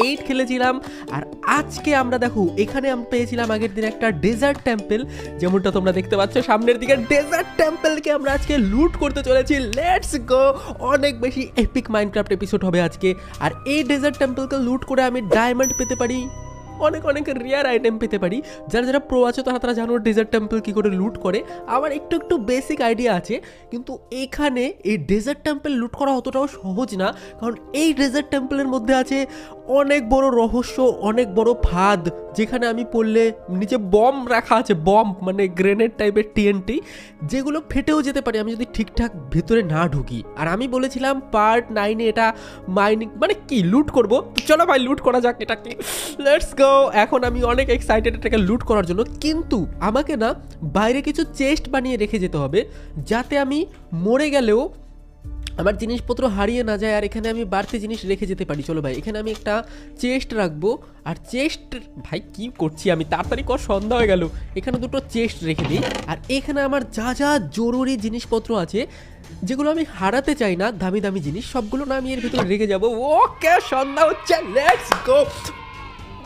8 খেলেছিলাম। আর আজকে আমরা দেখো এখানে আমরা পেয়েছিলাম আগের দিন একটা ডেজার্ট টেম্পল, যেমনটা তোমরা দেখতে পাচ্ছ সামনের দিকে। ডেজার্ট টেম্পলকে আমরা আজকে লুট করতে চলেছি। Let's go. অনেক বেশি এপিক মাইনক্রাফট এপিসোড হবে আজকে। আর এই ডেজার্ট টেম্পলকে লুট করে আমি ডায়মন্ড পেতে পারি, অনেক অনেক রেয়ার আইটেম পেতে পারি। যারা যারা প্রো আছে তারা জানো ডেজার্ট টেম্পল কী করে লুট করে। আমার একটু একটু বেসিক আইডিয়া আছে, কিন্তু এখানে এই ডেজার্ট টেম্পল লুট করা অতটাও সহজ না, কারণ এই ডেজার্ট টেম্পলের মধ্যে আছে অনেক বড় রহস্য, অনেক বড় ফাঁদ, যেখানে আমি পড়লে নিচে বম রাখা আছে, বম মানে গ্রেনেড টাইপের টিএনটি, যেগুলো ফেটেও যেতে পারে আমি যদি ঠিকঠাক ভেতরে না ঢুকি। আর আমি বলেছিলাম পার্ট 9-এ এটা মাইনিং মানে কি লুট করবো, তো চলো ভাই লুট করা যাক এটাকে। Let's go. এখন আমি অনেক এক্সাইটেড এটাকে লুট করার জন্য, কিন্তু আমাকে না বাইরে কিছু চেস্ট বানিয়ে রেখে যেতে হবে, যাতে আমি মরে গেলেও আমার জিনিসপত্র হারিয়ে না যায়, আর এখানে আমি বাড়তি জিনিস রেখে যেতে পারি। চলো ভাই এখানে আমি একটা চেস্ট রাখবো। আর চেস্ট ভাই কি করছি আমি, তাড়াতাড়ি কর, সন্ধ্যা হয়ে গেল। এখানে দুটো চেস্ট রেখে দিই। আর এখানে আমার যা যা জরুরি জিনিসপত্র আছে, যেগুলো আমি হারাতে চাই না, দামি দামি জিনিস, সবগুলো না আমি এর ভিতরে রেখে যাবো। ওকে, সন্ধ্যা হচ্ছে, লেটস গো।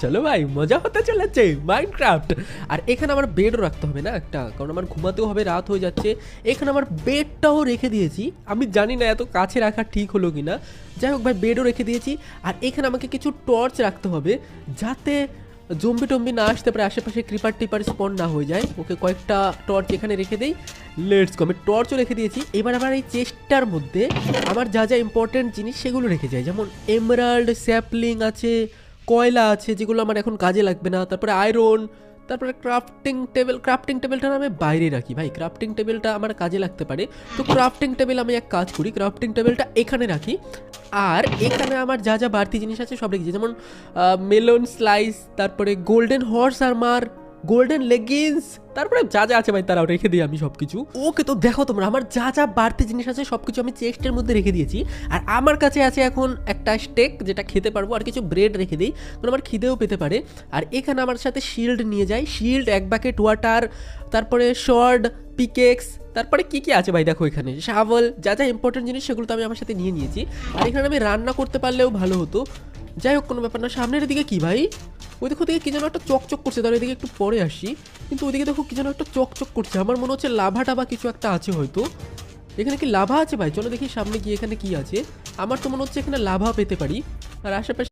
চলো ভাই, মজা হতে চলেছে মাইনক্রাফট। আর এখানে আমার বেডও রাখতে হবে না একটা, কারণ আমার ঘুমাতেও হবে, রাত হয়ে যাচ্ছে। এখানে আমার বেডটাও রেখে দিয়েছি। আমি জানি না এত কাছে রাখা ঠিক হলো কি না, যাই হোক ভাই বেডও রেখে দিয়েছি। আর এখানে আমাকে কিছু টর্চ রাখতে হবে, যাতে জম্বি টম্বি না আসতে পারে, আশেপাশে ক্রিপার টিপার স্পন না হয়ে যায়। ওকে, কয়েকটা টর্চ এখানে রেখে দেই। Let's go. আমি টর্চও রেখে দিয়েছি। এবার আমার এই চেস্টটার মধ্যে আমার যা যা ইম্পর্টেন্ট জিনিস সেগুলো রেখে যায়, যেমন এমরাল্ড, স্যাপলিং আছে, কয়লা আছে, যেগুলো আমার এখন কাজে লাগবে না, তারপরে আয়রন, তারপরে ক্রাফটিং টেবিলটা আমি বাইরে রাখি ভাই, ক্রাফটিং টেবিলটা আমার কাজে লাগতে পারে। তো ক্রাফটিং টেবিল আমি এক কাজ করি, ক্রাফটিং টেবিলটা এখানে রাখি। আর এখানে আমার যা যা বাড়তি জিনিস আছে সব রেখেছি, যেমন মেলন স্লাইস, তারপরে golden horse armour, golden leggings, তারপরে যা যা আছে ভাই তারাও রেখে দিই আমি সব কিছু। ওকে, তো দেখো তোমরা আমার যা যা বাড়তি জিনিস আছে সব কিছু আমি চেস্টের মধ্যে রেখে দিয়েছি। আর আমার কাছে আছে এখন একটা স্টেক, যেটা খেতে পারবো, আর কিছু ব্রেড রেখে দিই, কারণ আমার খিদেও পেতে পারে। আর এখানে আমার সাথে শিল্ড নিয়ে যাই, শিল্ড, এক বাকেট ওয়াটার, তারপরে শর্ড, পিকেক্স, তারপরে কি কি আছে ভাই দেখো এখানে, শাভল, যা যা ইম্পর্টেন্ট জিনিস সেগুলো তো আমি আমার সাথে নিয়ে নিয়েছি। আর এখানে আমি রান্না করতে পারলেও ভালো হতো, যাই হোক কোনো ব্যাপার না। সামনের দিকে কি ভাই, ওই দেখো দিকে কি যেন একটা চকচক করছে, তার এদিকে একটু পরে আসি। কিন্তু ওইদিকে দেখো কি যেন একটা চকচক করছে, আমার মনে হচ্ছে লাভা টাভা কিছু একটা আছে হয়তো। এখানে কি লাভা আছে ভাই? চলো দেখি সামনে গিয়ে এখানে কি আছে। আমার তো মনে হচ্ছে এখানে লাভা পেতে পারি। আর আশেপাশে